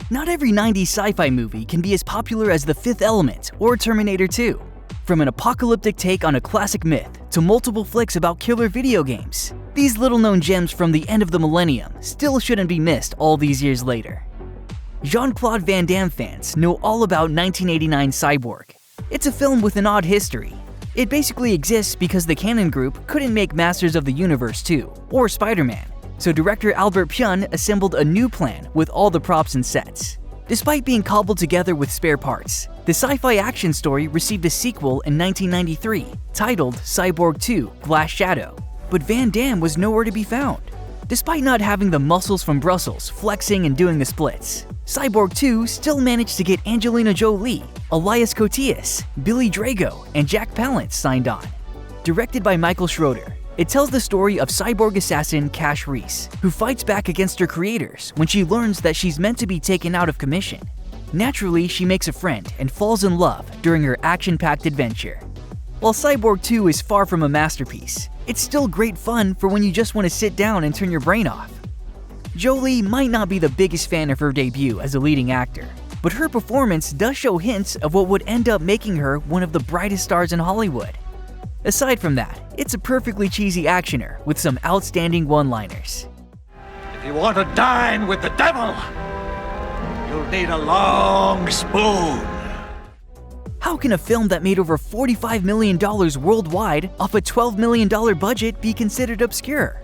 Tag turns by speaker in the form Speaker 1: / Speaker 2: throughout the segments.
Speaker 1: Not every 90s sci-fi movie can be as popular as The Fifth Element or Terminator 2. From an apocalyptic take on a classic myth to multiple flicks about killer video games, these little-known gems from the end of the millennium still shouldn't be missed all these years later. Jean-Claude Van Damme fans know all about 1989's Cyborg. It's a film with an odd history. It basically exists because the Canon Group couldn't make Masters of the Universe 2 or Spider-Man, so director Albert Pyun assembled a new plan with all the props and sets. Despite being cobbled together with spare parts, the sci-fi action story received a sequel in 1993 titled Cyborg 2: Glass Shadow, but Van Damme was nowhere to be found. Despite not having the muscles from Brussels flexing and doing the splits, Cyborg 2 still managed to get Angelina Jolie, Elias Koteas, Billy Drago, and Jack Palance signed on. Directed by Michael Schroeder, it tells the story of cyborg assassin Cash Reese, who fights back against her creators when she learns that she's meant to be taken out of commission. Naturally, she makes a friend and falls in love during her action-packed adventure. While Cyborg 2 is far from a masterpiece, it's still great fun for when you just want to sit down and turn your brain off. Jolie might not be the biggest fan of her debut as a leading actor, but her performance does show hints of what would end up making her one of the brightest stars in Hollywood. Aside from that, it's a perfectly cheesy actioner with some outstanding one-liners.
Speaker 2: If you want to dine with the devil, you'll need a long spoon.
Speaker 1: How can a film that made over $45 million worldwide off a $12 million budget be considered obscure?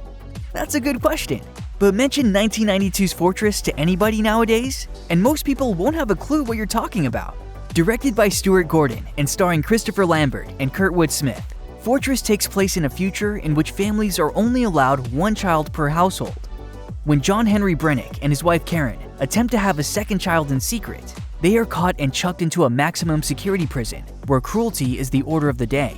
Speaker 1: That's a good question. But mention 1992's Fortress to anybody nowadays, and most people won't have a clue what you're talking about. Directed by Stuart Gordon and starring Christopher Lambert and Kurtwood Smith, Fortress takes place in a future in which families are only allowed one child per household. When John Henry Brennick and his wife Karen attempt to have a second child in secret, they are caught and chucked into a maximum security prison where cruelty is the order of the day.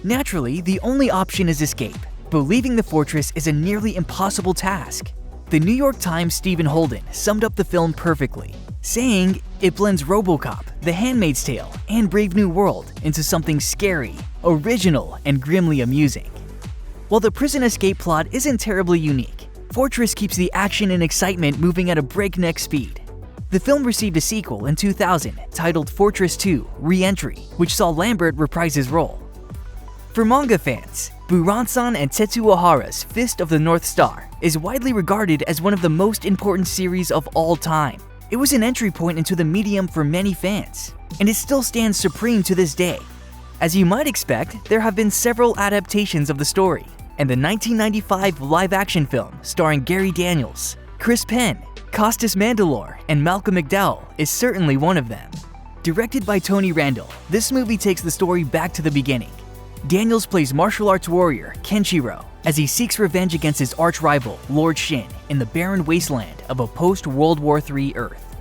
Speaker 1: Naturally, the only option is escape, but leaving the fortress is a nearly impossible task. The New York Times' Stephen Holden summed up the film perfectly, saying it blends RoboCop, The Handmaid's Tale, and Brave New World into something scary, original, and grimly amusing. While the prison escape plot isn't terribly unique, Fortress keeps the action and excitement moving at a breakneck speed. The film received a sequel in 2000 titled Fortress 2: Re-Entry, which saw Lambert reprise his role. For manga fans, Buransan and Tetsuo Ohara's Fist of the North Star is widely regarded as one of the most important series of all time. It was an entry point into the medium for many fans, and it still stands supreme to this day. As you might expect, there have been several adaptations of the story, and the 1995 live-action film starring Gary Daniels, Chris Penn, Costas Mandylor, and Malcolm McDowell is certainly one of them. Directed by Tony Randall, this movie takes the story back to the beginning. Daniels plays martial arts warrior Kenshiro as he seeks revenge against his arch-rival, Lord Shin, in the barren wasteland of a post-World War III Earth.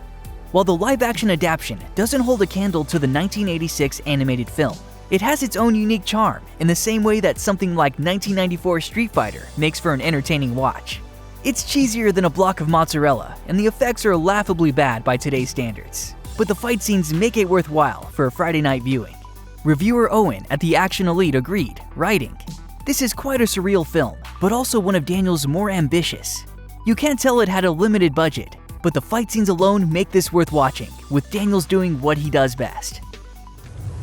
Speaker 1: While the live-action adaptation doesn't hold a candle to the 1986 animated film, it has its own unique charm in the same way that something like 1994 Street Fighter makes for an entertaining watch. It's cheesier than a block of mozzarella, and the effects are laughably bad by today's standards, but the fight scenes make it worthwhile for a Friday night viewing. Reviewer Owen at The Action Elite agreed, writing, "This is quite a surreal film, but also one of Daniels' more ambitious. You can't tell it had a limited budget, but the fight scenes alone make this worth watching, with Daniels doing what he does best."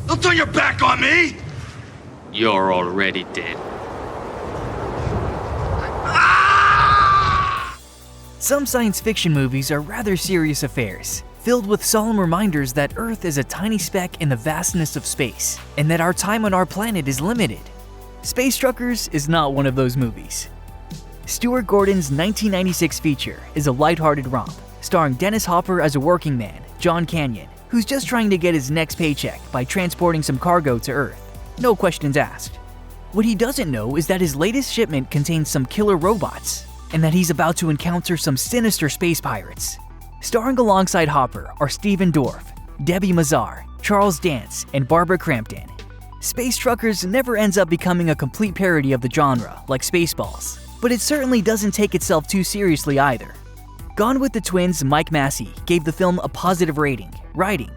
Speaker 2: Don't turn your back on me!
Speaker 3: You're already dead.
Speaker 1: Some science fiction movies are rather serious affairs, filled with solemn reminders that Earth is a tiny speck in the vastness of space, and that our time on our planet is limited. Space Truckers is not one of those movies. Stuart Gordon's 1996 feature is a lighthearted romp, starring Dennis Hopper as a working man, John Canyon, who's just trying to get his next paycheck by transporting some cargo to Earth. No questions asked. What he doesn't know is that his latest shipment contains some killer robots, and that he's about to encounter some sinister space pirates. Starring alongside Hopper are Stephen Dorff, Debbie Mazar, Charles Dance, and Barbara Crampton. Space Truckers never ends up becoming a complete parody of the genre, like Spaceballs, but it certainly doesn't take itself too seriously either. Gone with the Twins' Mike Massey gave the film a positive rating, writing,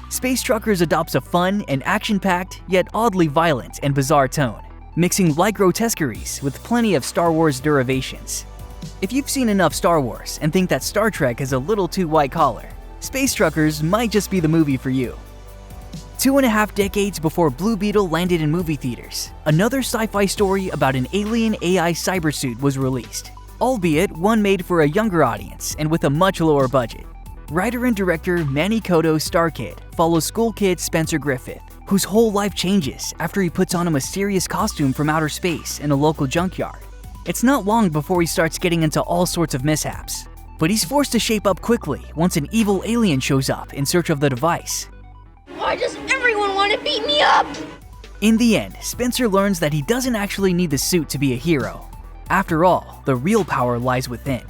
Speaker 1: "Space Truckers adopts a fun and action-packed, yet oddly violent and bizarre tone, mixing light grotesqueries with plenty of Star Wars derivations. If you've seen enough Star Wars and think that Star Trek is a little too white-collar, Space Truckers might just be the movie for you. 2.5 decades before Blue Beetle landed in movie theaters, another sci-fi story about an alien AI cybersuit was released, albeit one made for a younger audience and with a much lower budget. Writer and director Manny Koto's Star Kid follows school kid Spencer Griffith, whose whole life changes after he puts on a mysterious costume from outer space in a local junkyard. It's not long before he starts getting into all sorts of mishaps, but he's forced to shape up quickly once an evil alien shows up in search of the device.
Speaker 4: Why does everyone want to beat me up?
Speaker 1: In the end, Spencer learns that he doesn't actually need the suit to be a hero. After all, the real power lies within.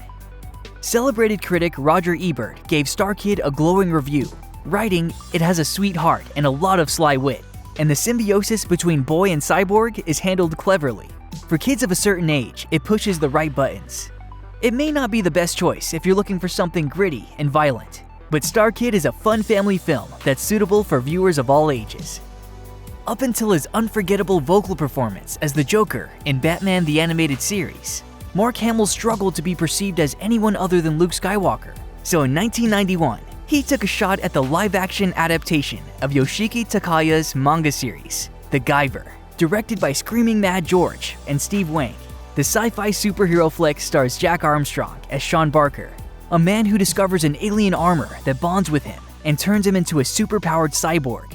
Speaker 1: Celebrated critic Roger Ebert gave Star Kid a glowing review, writing, "It has a sweet heart and a lot of sly wit, and the symbiosis between boy and cyborg is handled cleverly. For kids of a certain age, it pushes the right buttons." It may not be the best choice if you're looking for something gritty and violent, but Star Kid is a fun family film that's suitable for viewers of all ages. Up until his unforgettable vocal performance as the Joker in Batman the Animated Series, Mark Hamill struggled to be perceived as anyone other than Luke Skywalker. So in 1991, he took a shot at the live-action adaptation of Yoshiki Takaya's manga series, The Guyver. Directed by Screaming Mad George and Steve Wang, the sci-fi superhero flick stars Jack Armstrong as Sean Barker, a man who discovers an alien armor that bonds with him and turns him into a superpowered cyborg.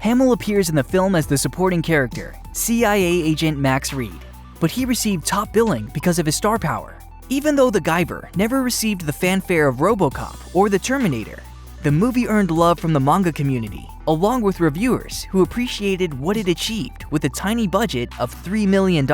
Speaker 1: Hamill appears in the film as the supporting character, CIA agent Max Reed, but he received top billing because of his star power. Even though The Guyver never received the fanfare of RoboCop or The Terminator, the movie earned love from the manga community, along with reviewers who appreciated what it achieved with a tiny budget of $3 million.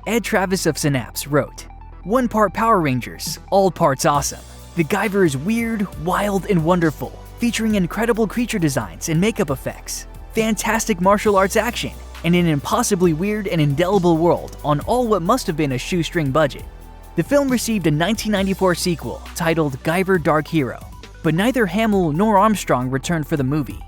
Speaker 1: Ed Travis of Synapse wrote, "One part Power Rangers, all parts awesome. The Guyver is weird, wild, and wonderful, featuring incredible creature designs and makeup effects, fantastic martial arts action, and an impossibly weird and indelible world on all what must have been a shoestring budget." The film received a 1994 sequel titled Guyver Dark Hero, but neither Hamill nor Armstrong returned for the movie.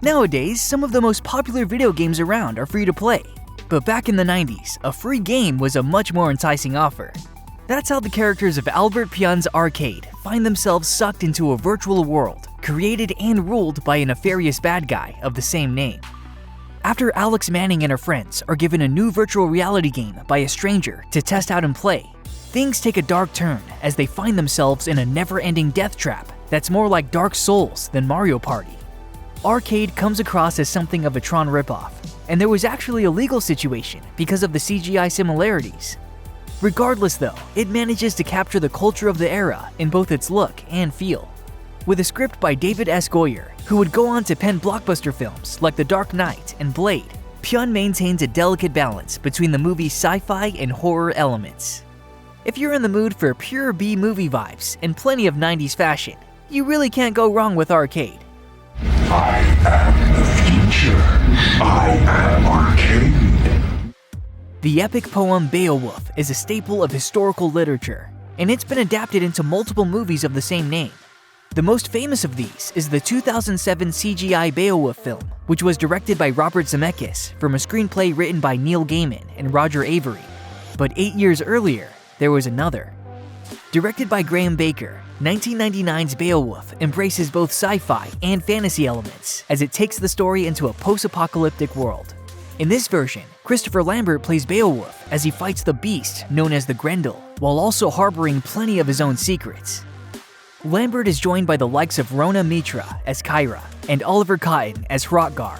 Speaker 1: Nowadays, some of the most popular video games around are free to play, but back in the 90s, a free game was a much more enticing offer. That's how the characters of Albert Pyun's Arcade find themselves sucked into a virtual world created and ruled by a nefarious bad guy of the same name. After Alex Manning and her friends are given a new virtual reality game by a stranger to test out and play, things take a dark turn as they find themselves in a never-ending death trap that's more like Dark Souls than Mario Party. Arcade comes across as something of a Tron ripoff, and there was actually a legal situation because of the CGI similarities. Regardless though, it manages to capture the culture of the era in both its look and feel. With a script by David S. Goyer, who would go on to pen blockbuster films like The Dark Knight and Blade, Pyun maintains a delicate balance between the movie's sci-fi and horror elements. If you're in the mood for pure B-movie vibes and plenty of 90s fashion, you really can't go wrong with Arcade.
Speaker 5: I am the future. I am Arcade.
Speaker 1: The epic poem Beowulf is a staple of historical literature, and it's been adapted into multiple movies of the same name. The most famous of these is the 2007 CGI Beowulf film, which was directed by Robert Zemeckis from a screenplay written by Neil Gaiman and Roger Avery. But 8 years earlier, there was another. Directed by Graham Baker, 1999's Beowulf embraces both sci-fi and fantasy elements as it takes the story into a post-apocalyptic world. In this version, Christopher Lambert plays Beowulf as he fights the beast known as the Grendel, while also harboring plenty of his own secrets. Lambert is joined by the likes of Rona Mitra as Kyra and Oliver Cotton as Hrothgar.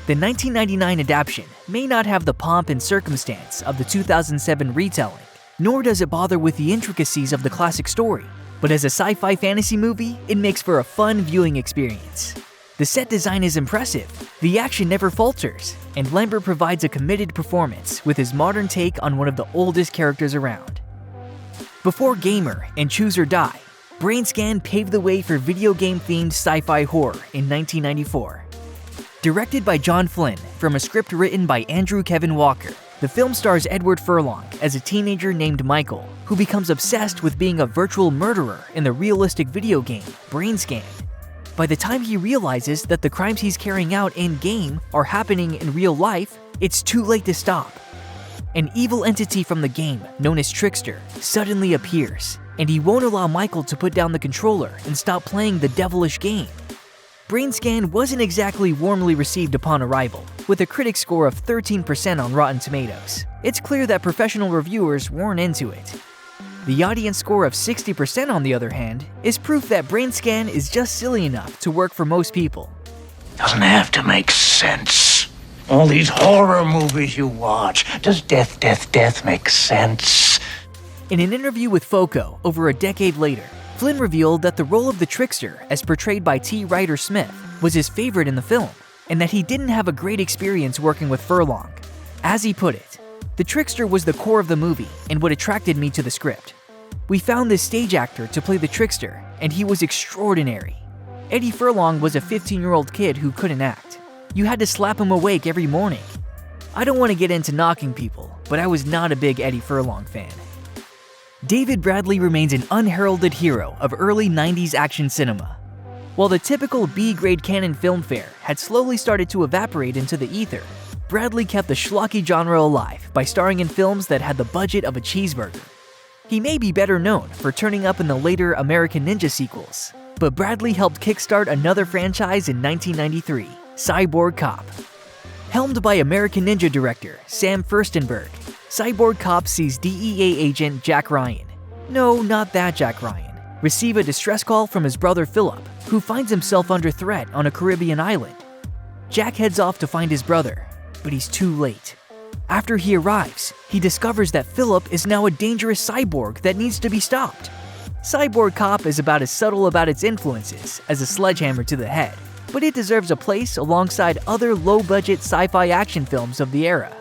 Speaker 1: The 1999 adaptation may not have the pomp and circumstance of the 2007 retelling, nor does it bother with the intricacies of the classic story, but as a sci-fi fantasy movie, it makes for a fun viewing experience. The set design is impressive, the action never falters, and Lambert provides a committed performance with his modern take on one of the oldest characters around. Before Gamer and Choose or Die, Brainscan paved the way for video game-themed sci-fi horror in 1994. Directed by John Flynn from a script written by Andrew Kevin Walker, the film stars Edward Furlong as a teenager named Michael, who becomes obsessed with being a virtual murderer in the realistic video game, Brainscan. By the time he realizes that the crimes he's carrying out in-game are happening in real life, it's too late to stop. An evil entity from the game, known as Trickster, suddenly appears, and he won't allow Michael to put down the controller and stop playing the devilish game. Brainscan wasn't exactly warmly received upon arrival, with a critic score of 13% on Rotten Tomatoes. It's clear that professional reviewers weren't into it. The audience score of 60%, on the other hand, is proof that Brainscan is just silly enough to work for most people.
Speaker 2: Doesn't have to make sense. All these horror movies you watch, does death make sense?
Speaker 1: In an interview with Foco over a decade later, Flynn revealed that the role of the trickster, as portrayed by T. Ryder Smith, was his favorite in the film, and that he didn't have a great experience working with Furlong. As he put it, "The trickster was the core of the movie and what attracted me to the script. We found this stage actor to play the trickster, and he was extraordinary. Eddie Furlong was a 15-year-old kid who couldn't act. You had to slap him awake every morning." I don't want to get into knocking people, but I was not a big Eddie Furlong fan. David Bradley remains an unheralded hero of early 90s action cinema. While the typical B-grade canon film fare had slowly started to evaporate into the ether, Bradley kept the schlocky genre alive by starring in films that had the budget of a cheeseburger. He may be better known for turning up in the later American Ninja sequels, but Bradley helped kickstart another franchise in 1993, Cyborg Cop. Helmed by American Ninja director Sam Furstenberg, Cyborg Cop sees DEA agent Jack Ryan, no, not that Jack Ryan, receive a distress call from his brother Philip, who finds himself under threat on a Caribbean island. Jack heads off to find his brother, but he's too late. After he arrives, he discovers that Philip is now a dangerous cyborg that needs to be stopped. Cyborg Cop is about as subtle about its influences as a sledgehammer to the head, but it deserves a place alongside other low-budget sci-fi action films of the era.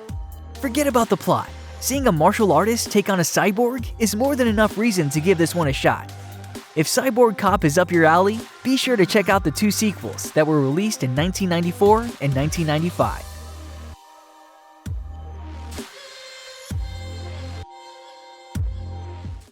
Speaker 1: Forget about the plot. Seeing a martial artist take on a cyborg is more than enough reason to give this one a shot. If Cyborg Cop is up your alley, be sure to check out the two sequels that were released in 1994 and 1995.